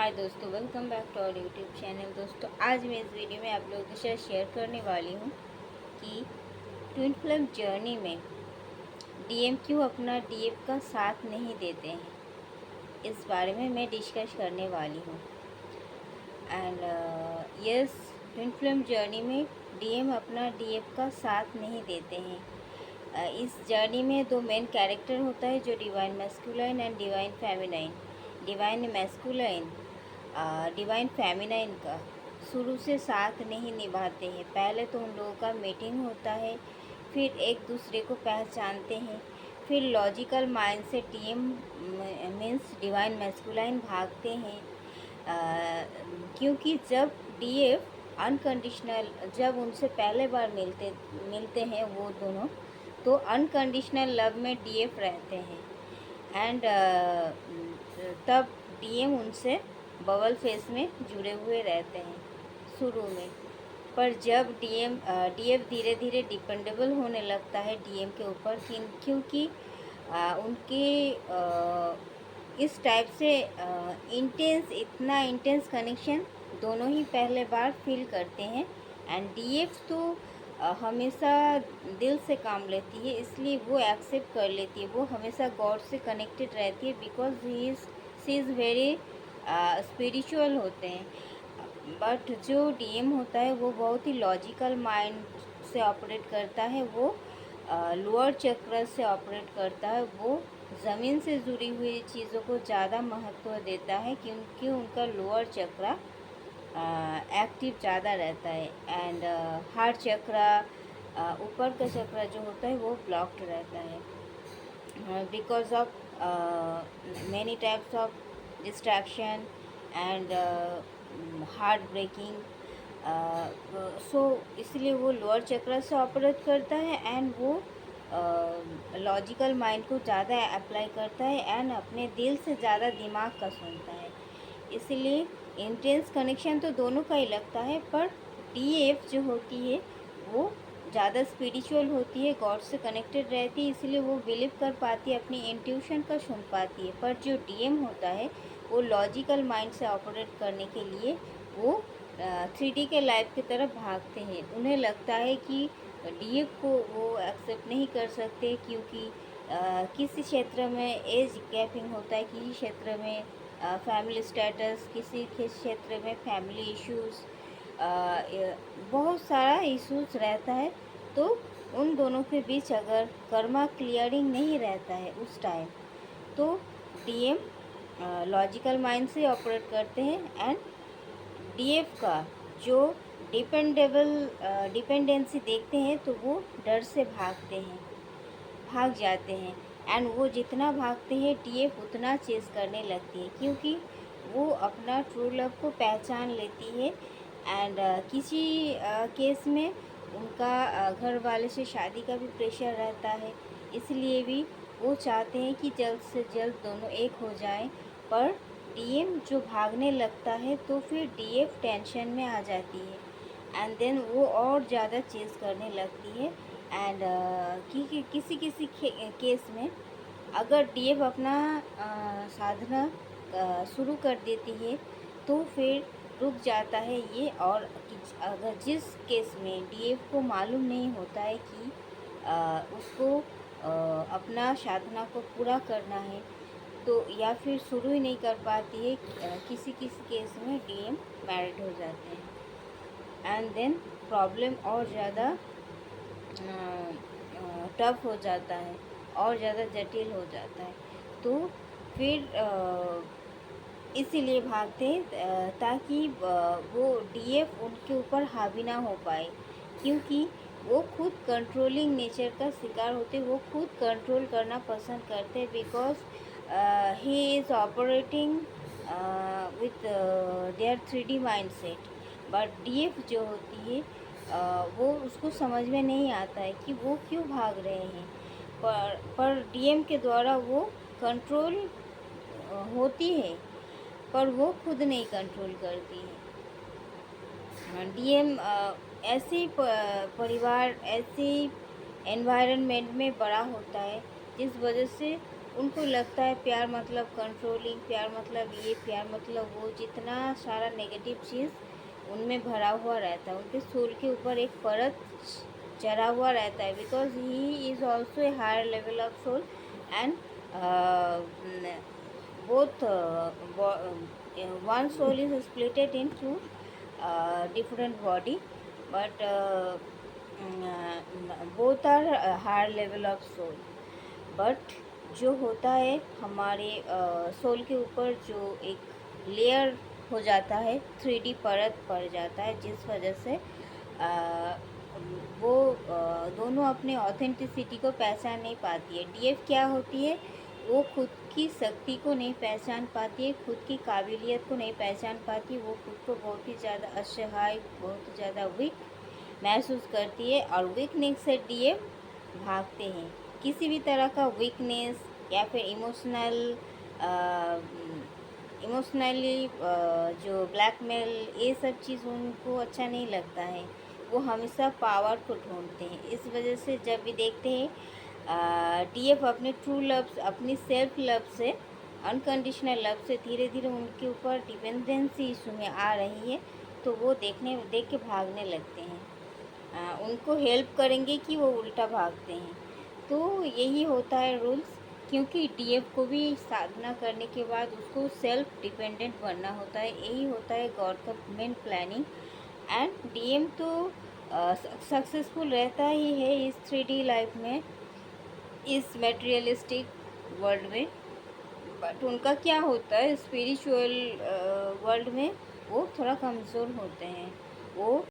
हाय दोस्तों, welcome back to our YouTube channel. दोस्तों, आज मैं इस वीडियो में आप लोगों के साथ शेयर करने वाली हूँ कि ट्विन फ्लेम जर्नी में डीएम क्यों अपना डीएफ का साथ नहीं देते हैं। इस बारे में मैं डिस्कस करने वाली हूँ। And yes, twin flame journey में डीएम अपना डीएफ का साथ नहीं देते हैं। इस जर्नी में दो मेन कैरेक्टर होता है, जो divine masculine and divine feminine. Divine masculine divine feminine का शुरू से साथ नहीं निभाते हैं। पहले तो उन लोगों का मीटिंग होता है, फिर एक दूसरे को पहचानते हैं, फिर लॉजिकल माइंड से डीएम मीन्स डिवाइन मैस्कुलाइन भागते हैं। क्योंकि जब डीएफ अनकंडीशनल, जब उनसे पहले बार मिलते हैं वो दोनों, तो अनकंडीशनल लव में डीएफ रहते हैं। एंड तब डीएम उनसे बबल फेस में जुड़े हुए रहते हैं शुरू में। पर जब डीएफ धीरे धीरे डिपेंडेबल होने लगता है डीएम के ऊपर, क्योंकि उनके इस टाइप से इतना इंटेंस कनेक्शन दोनों ही पहले बार फील करते हैं। एंड डीएफ तो हमेशा दिल से काम लेती है, इसलिए वो एक्सेप्ट कर लेती है। वो हमेशा गॉड से कनेक्टेड रहती है, because she is very spiritual होते हैं। बट जो डीएम होता है वो बहुत ही लॉजिकल माइंड से ऑपरेट करता है। वो लोअर चक्र से ऑपरेट करता है। वो ज़मीन से जुड़ी हुई चीज़ों को ज़्यादा महत्व देता है, क्योंकि उनका लोअर चक्र एक्टिव ज़्यादा रहता है। एंड हार्ट चक्र, ऊपर का चक्र जो होता है वो ब्लॉक्ड रहता है, because of many types of distraction and heart breaking. So इसलिए वो लोअर चक्र से ऑपरेट करता है। एंड वो लॉजिकल माइंड को ज़्यादा अप्लाई करता है एंड अपने दिल से ज़्यादा दिमाग का सुनता है। इसलिए इंटेंस कनेक्शन तो दोनों का ही लगता है, पर डीएफ जो होती है वो ज़्यादा स्पिरिचुअल होती है, गॉड से कनेक्टेड रहती है, इसलिए वो बिलीव कर पाती है, अपनी इंट्यूशन का सुन पाती है। पर जो डीएम होता है वो लॉजिकल माइंड से ऑपरेट करने के लिए वो 3D के लाइफ की तरफ भागते हैं। उन्हें लगता है कि डीएफ को वो एक्सेप्ट नहीं कर सकते, क्योंकि किसी क्षेत्र में एज गैपिंग होता है, किसी क्षेत्र में फैमिली स्टेटस, किसी के क्षेत्र में फैमिली इश्यूज़, बहुत सारा इश्यूज़ रहता है। तो उन दोनों के बीच अगर कर्मा क्लियरिंग नहीं रहता है उस टाइम, तो डीएम लॉजिकल माइंड से ऑपरेट करते हैं। एंड डीएफ का जो डिपेंडेंसी देखते हैं तो वो डर से भाग जाते हैं। एंड वो जितना भागते हैं डीएफ उतना चेस करने लगती है, क्योंकि वो अपना ट्रू लव को पहचान लेती है। एंड किसी केस में उनका घर वाले से शादी का भी प्रेशर रहता है, इसलिए भी वो चाहते हैं कि जल्द से जल्द दोनों एक हो जाएं। पर डीएम जो भागने लगता है तो फिर डीएफ टेंशन में आ जाती है, एंड देन वो और ज़्यादा चेज़ करने लगती है। एंड किसी किसी केस में अगर डीएफ अपना साधना शुरू कर देती है तो फिर रुक जाता है ये। और अगर जिस केस में डीएफ को मालूम नहीं होता है कि उसको अपना साधना को पूरा करना है, तो या फिर शुरू ही नहीं कर पाती है, किसी किसी केस में डीएम मैरिड हो जाते हैं। एंड देन प्रॉब्लम और ज़्यादा टफ हो जाता है, और ज़्यादा जटिल हो जाता है। तो फिर इसीलिए भागते हैं, ताकि वो डीएफ उनके ऊपर हावी ना हो पाए, क्योंकि वो खुद कंट्रोलिंग नेचर का शिकार होते, वो खुद कंट्रोल करना पसंद करते, because he is operating with their 3D mindset. But DF जो होती है वो उसको समझ में नहीं आता है कि वो क्यों भाग रहे हैं। पर डीएम के द्वारा वो कंट्रोल होती है, पर वो खुद नहीं कंट्रोल करती है। डीएम ऐसे परिवार, ऐसे एनवायरनमेंट में बड़ा होता है जिस वजह से उनको लगता है प्यार मतलब कंट्रोलिंग, प्यार मतलब ये, प्यार मतलब वो, जितना सारा नेगेटिव चीज़ उनमें भरा हुआ रहता है, उनके सोल के ऊपर एक परत चढ़ा हुआ रहता है, because he is also a higher level of soul and both one soul is splitted into different body, but both are higher level of soul. But जो होता है हमारे सोल के ऊपर जो एक लेयर हो जाता है, 3D परत पड़ जाता है, जिस वजह से अ, वो दोनों अपने ऑथेंटिसिटी को पहचान नहीं पाती है। डीएफ क्या होती है, वो खुद की शक्ति को नहीं पहचान पाती है, खुद की काबिलियत को नहीं पहचान पाती, वो खुद को बहुत ही ज़्यादा असहाय, बहुत ही ज़्यादा वीक महसूस करती है, और वीकनेस से डीएफ भागते हैं। किसी भी तरह का वीकनेस या फिर इमोशनली जो ब्लैकमेल, ये सब चीज़ उनको अच्छा नहीं लगता है। वो हमेशा पावर को ढूंढते हैं। इस वजह से जब भी देखते हैं डीएफ अपने ट्रू लव, अपनी सेल्फ लव से, अनकंडीशनल लव से धीरे धीरे उनके ऊपर डिपेंडेंसी इशू में आ रही है, तो वो देख के भागने लगते हैं। उनको हेल्प करेंगे कि वो उल्टा भागते हैं। तो यही होता है रूल्स, क्योंकि डीएफ को भी साधना करने के बाद उसको सेल्फ डिपेंडेंट बनना होता है। यही होता है गॉड का मेन प्लानिंग। एंड डीएम तो सक्सेसफुल रहता ही है इस 3D लाइफ में, इस मटेरियलिस्टिक वर्ल्ड में, बट उनका क्या होता है स्पिरिचुअल वर्ल्ड में वो थोड़ा कमज़ोर होते हैं। वो